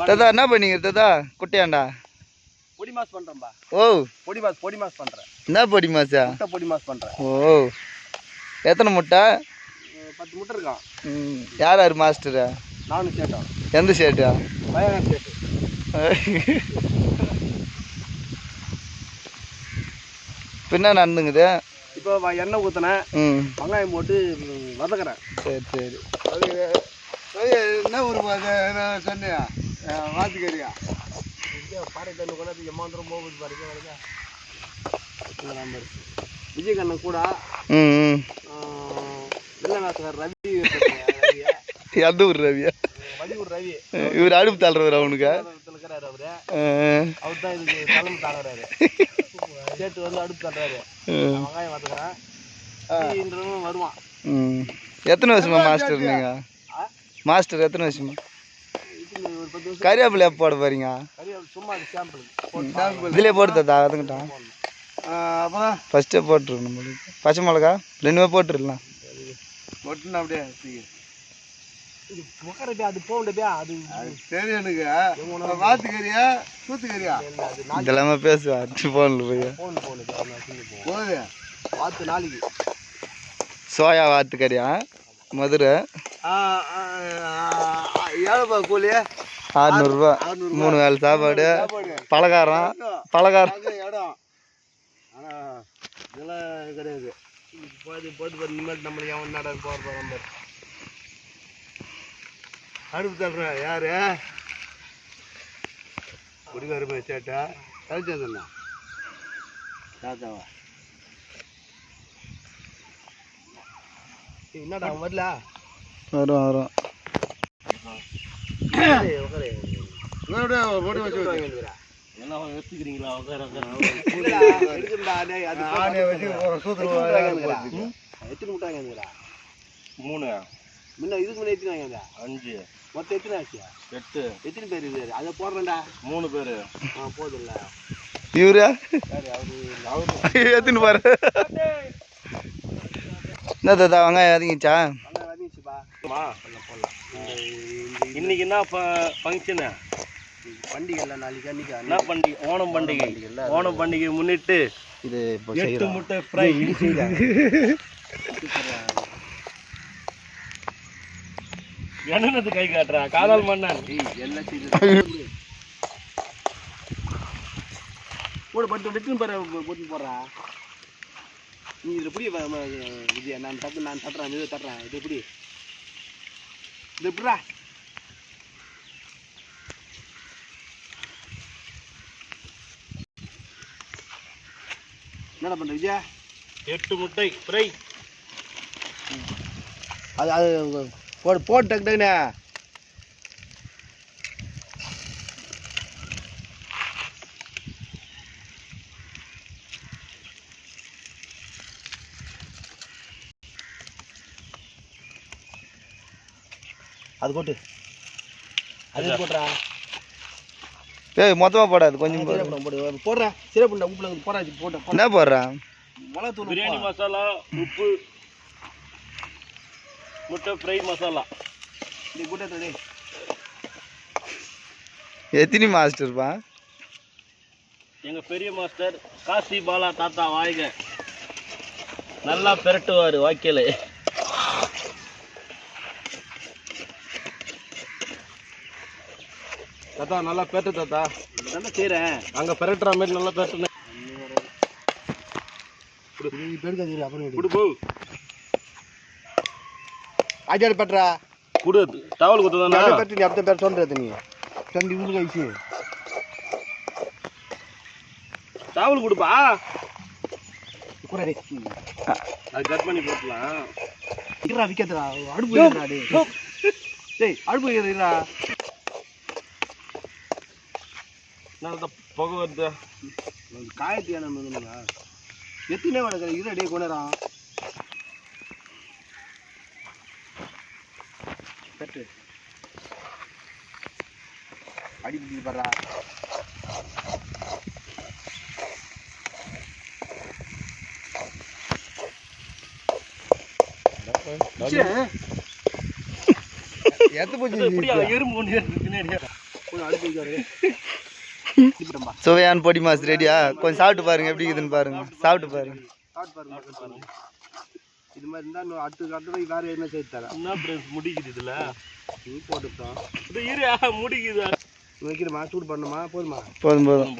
தாத்தா என்ன பண்ணீங்க தாத்தா குட்டியாண்டா பொடி மாஸ் பண்றேன்பா. ஓ பொடி மாஸ் பண்றேன். என்ன பொடி மாசா? முட்டை பொடி மாஸ் பண்றேன். ஓ எத்தனை முட்டை? 10 முட்டை இருக்கான். யார் யார் மாஸ்டரு? நானும் சேட்டா. எந்த சேட்டா? பயங்கர சேட்டு. பின்ன நடந்துங்குது. இப்போ எண்ணெய் ஊற்றினேன், வெங்காயம் போட்டு வதக்குறேன். சரி சரி. என்ன ஒரு சொன்னியா வாத்துக்கறியா பாறை தண்ணி கூட எம்மாந்திரம் போகுது பாருங்க. விஜயகண்ணன் கூட வெள்ளநாசகர் ரவி. எந்த ஊர் ரவியா? வடிவூர் ரவி. இவர் அடுப்பு தள்ளுறவர் அவனுக்கு. அவர் தான் இதுக்கு தலைமை தாங்குறாரு. சேட்டு வந்து அடுப்பு தள்ளுறாரு. வெங்காயம் வதக்குறேன் வருவான். எத்தனை வருஷமா மாஸ்டர் நீங்க? மாஸ்டர் எத்தனை வருஷமா? கறியாப்பில் எப்போ போட போறீங்க? சும்மா இதுலேயே போட்டு அதுங்கிட்டான். அப்புறம் ஃபஸ்ட்டே போட்டுருக்கணும். நம்மளுக்கு பச்சை மிளகா 2 போட்டுருக்கலாம். போட்டுனா அப்படியே அது போகண்டியா? அது சரி. எனக்கு வாத்துக்கறியா சூத்துக்கறியா இதெல்லாமே பேசுவா. போன்ல போய் போகுது வாத்து நாளைக்கு. சோயா வாத்துக்கறியா? மதுரை 7 கூலி 600 ரூபா. 3 வேளை சாப்பாடு, பலகாரம் இடம். ஆனால் இதெல்லாம் கிடையாது. போட்டு இனிமேல் நம்மளுக்கு எவன் நட போகிறோம். அடுப்பு தள்ளுறேன். யாரு குடிகாரமே சேட்டா கழிச்சதுண்ணா தாத்தாவா? என்னடா அவன் வரல? வரும். எல்லாம் வச்சுக்கிறீங்களா? எத்தனை முட்டாங்க? 3. முன்ன இதுக்கு முன்னே எத்தனை வாங்க? 5. மொத்தம் எத்தனை ஆச்சு? 8. எத்தனை பேர் இது? அதை போடுறேன்டா. 3 பேர். போதும் இல்லை இவரா? எத்தனை பாரு. என்ன தாத்தா வெங்காயம் வதங்கிச்சா? இன்னைக்கு என்ன ஃபங்க்ஷனு? பண்டிகை இல்லை நாளைக்கு. அன்னைக்கு என்ன பண்டிகை? ஓணம் பண்டிகை. ஓணம் பண்டிகை முன்னிட்டு இது 8 முட்டை ஃப்ரை. என்னது கை காட்டுறா? காதல் மன்னன் போடு பட்டு வெட்டின்னு போட்டு போடுறா. நீ இதில் எப்படி விஜயா? நான் தட்டுறேன். இது தட்டுறேன். இது எப்படி? இது எப்படிடா? என்னடா பண்ணுற விஜயா? 8 முட்டை ஃப்ரை. அது போட்டு டக்குனே அது போட்டு அது போடுறா. மொத்தமா போடாது, கொஞ்சம் போடுறா. சிறப்பு உப்புல போடா. போட்ட என்ன போடுறா? மிளகாத்தூள், பிரியாணி மசாலா, உப்பு, முட்டை ஃப்ரை மசாலா. நீ கூட்டத்தே எத்தனை மாஸ்டர்ப்பா? எங்க பெரிய மாஸ்டர் காசி பாலா தாத்தா வாய்க நல்லா பெரட்டுவார் வாக்கியல. தாத்தா நல்லா பெரட்டு தாத்தா. நல்லா செய்கிறேன். அங்கே பெரட்டுற மாதிரி நல்லா பெரட்டுனேன். ஆச்சாரி பெட்ரா குடு. டவல் குத்துதானே பெட்டு. நீ அப்படி பேர் சொல்றது. நீ சந்தி ஊரு கைசி டவல் கொடுப்பா. கூட அது கட் பண்ணி போட்டலாம். இருடா விற்கிறா. அடுப்பு வைக்கிறா. டேய் அடுப்பு வைக்கிறா. நான் புகை வருது. காயத்தியான எத்தனை வடக்கிற இரு அடியே கொண்டாரான் பெட்டு அடி படுறா. எத்து போச்சு எறும்பு பின்னாடியா. கொஞ்சம் அடுப்பு வைக்காரு. சுவையான பொடி மாஸ்டர் ரெடியா? கொஞ்சம் சாப்பிட்டு பாருங்க எப்படி இருக்குதுன்னு பாருங்க. சாப்பிட்டு பாருங்க. இது மாதிரி இருந்தா இன்னும் அடுத்த வேற என்ன செய்து தரேன். என்ன ஃப்ரெண்ட்ஸ் முடிக்குது இதுல போட்டுட்டோம். இது முடிக்குது வைக்கிறமா சூடு பண்ணுமா போதுமா? போதும் போதும்.